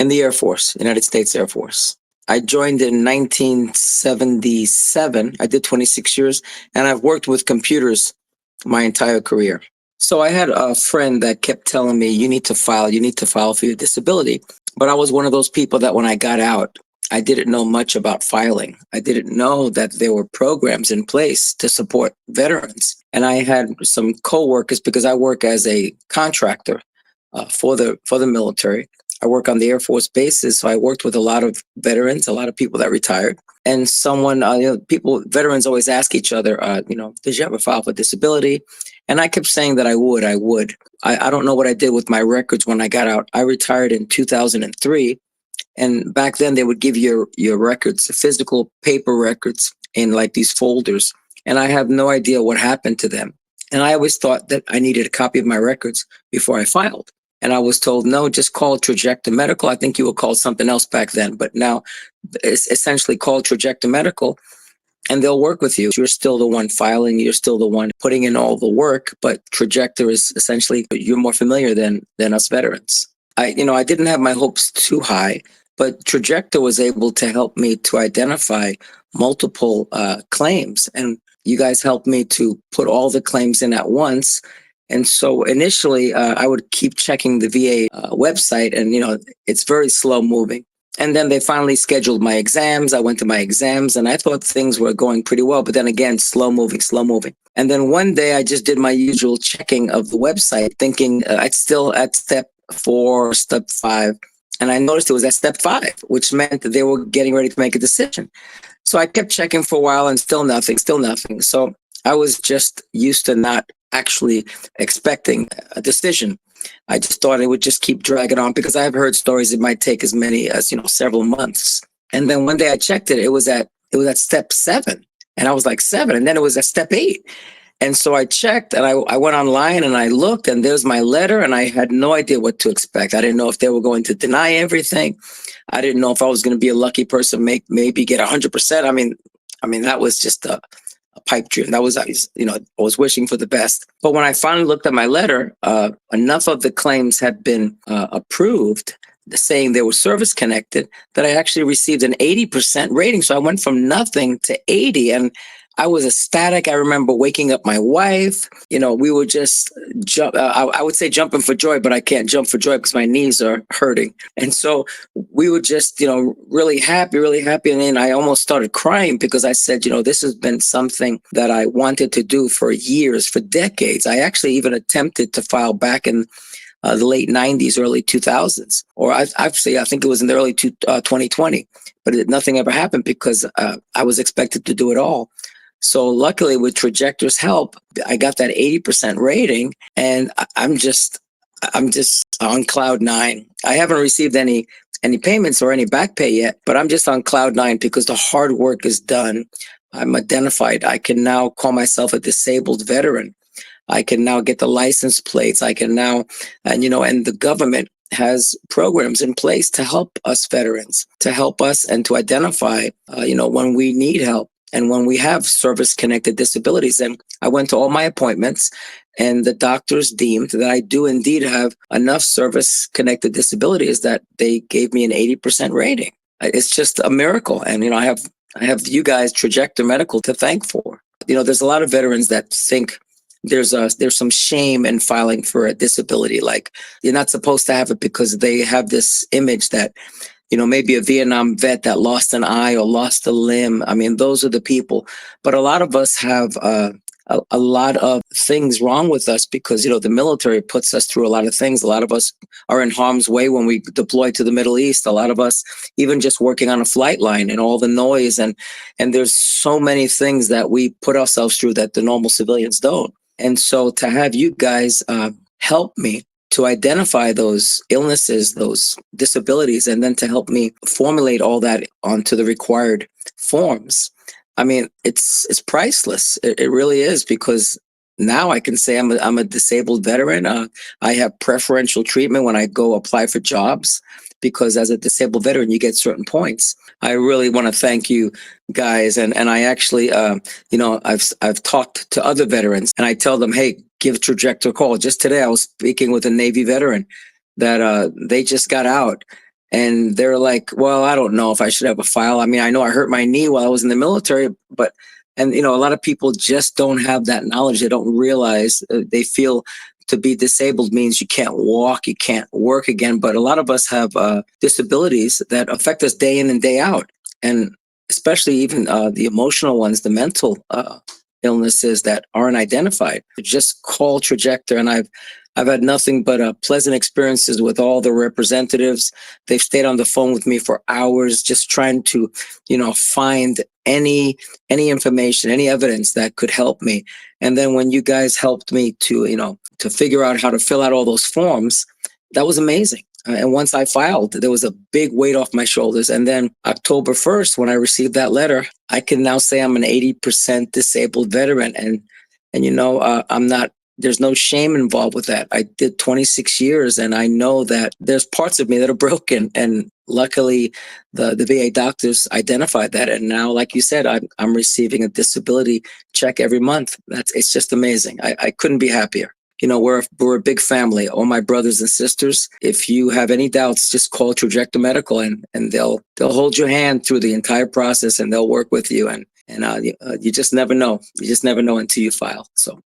the Air Force, United States Air Force. I joined in 1977. I did 26 years, and I've worked with computers my entire career. So I had a friend that kept telling me, you need to file for your disability. But I was one of those people that when I got out, I didn't know much about filing. I didn't know that there were programs in place to support veterans. And I had some coworkers, because I work as a contractor for the military. I work on the Air Force bases, so I worked with a lot of veterans, a lot of people that retired. And veterans always ask each other, did you ever file for disability? And I kept saying that I would. I don't know what I did with my records when I got out. I retired in 2003. And back then they would give your records, physical paper records, in like these folders. And I have no idea what happened to them. And I always thought that I needed a copy of my records before I filed. And I was told, no, just call Trajector Medical. I think you were called something else back then, but now it's essentially called Trajector Medical, and they'll work with you. You're still the one filing. You're still the one putting in all the work, but Trajector is essentially, you're more familiar than us veterans. I didn't have my hopes too high, but Trajector was able to help me to identify multiple claims. And you guys helped me to put all the claims in at once. And so initially, I would keep checking the VA website, and, it's very slow moving. And then they finally scheduled my exams. I went to my exams, and I thought things were going pretty well. But then again, slow moving. And then one day I just did my usual checking of the website, thinking I'd still at step 4, step 5. And I noticed it was at step 5, which meant that they were getting ready to make a decision. So I kept checking for a while, and still nothing. So I was just used to not actually expecting a decision. I just thought it would just keep dragging on, because I've heard stories it might take as many as, several months. And then one day I checked it, it was at step 7. And I was like, 7? And then it was at step 8. And so I checked, and I went online and I looked, and there's my letter, and I had no idea what to expect. I didn't know if they were going to deny everything. I didn't know if I was going to be a lucky person, maybe get 100%. I mean, that was just a pipe dream. That was, I was wishing for the best. But when I finally looked at my letter, enough of the claims had been approved, saying they were service connected, that I actually received an 80% rating. So I went from nothing to 80, and I was ecstatic. I remember waking up my wife. We were just I would say jumping for joy, but I can't jump for joy because my knees are hurting. And so we were just, really happy. And then I almost started crying, because I said, this has been something that I wanted to do for years, for decades. I actually even attempted to file back in the late 90s, early 2000s, or I think it was in the early 2020, but nothing ever happened, because I was expected to do it all. So luckily, with Trajector's help, I got that 80% rating, and I'm just on cloud 9. I haven't received any payments or any back pay yet, but I'm just on cloud 9, because the hard work is done. I'm identified. I can now call myself a disabled veteran. I can now get the license plates. I can now, and the government has programs in place to help us veterans, to help us and to identify, when we need help and when we have service-connected disabilities. And I went to all my appointments, and the doctors deemed that I do indeed have enough service-connected disabilities that they gave me an 80% rating. It's just a miracle. And, I have you guys, Trajector Medical, to thank for. There's a lot of veterans that think there's some shame in filing for a disability. Like, you're not supposed to have it, because they have this image that, maybe a Vietnam vet that lost an eye or lost a limb. I mean, those are the people. But a lot of us have a lot of things wrong with us, because, the military puts us through a lot of things. A lot of us are in harm's way when we deploy to the Middle East. A lot of us, even just working on a flight line and all the noise. And there's so many things that we put ourselves through that the normal civilians don't. And so to have you guys help me to identify those illnesses, those disabilities, and then to help me formulate all that onto the required forms. I mean, it's priceless. It really is, because now I can say I'm a disabled veteran. I have preferential treatment when I go apply for jobs, because as a disabled veteran, you get certain points. I really want to thank you guys. And I actually, I've talked to other veterans, and I tell them, hey, give Trajector a call. Just today, I was speaking with a Navy veteran that they just got out. And they're like, well, I don't know if I should have a file. I mean, I know I hurt my knee while I was in the military, but, and, you know, a lot of people just don't have that knowledge. They don't realize they feel to be disabled means you can't walk, you can't work again. But a lot of us have disabilities that affect us day in and day out. And especially even the emotional ones, the mental illnesses that aren't identified. Just call Trajector, and I've had nothing but pleasant experiences with all the representatives. They've stayed on the phone with me for hours, just trying to, you know, find any information, any evidence that could help me. And then when you guys helped me to, you know, to figure out how to fill out all those forms, that was amazing. And once I filed, there was a big weight off my shoulders. And then October 1st, when I received that letter, I can now say I'm an 80% disabled veteran. And you know, I'm not, there's no shame involved with that. I did 26 years, and I know that there's parts of me that are broken. And luckily, the VA doctors identified that. And now, like you said, I'm receiving a disability check every month. It's just amazing. I couldn't be happier. You know, we're a big family, all my brothers and sisters. If you have any doubts, just call Trajector Medical, and they'll hold your hand through the entire process, and they'll work with you. And you just never know. You just never know until you file. So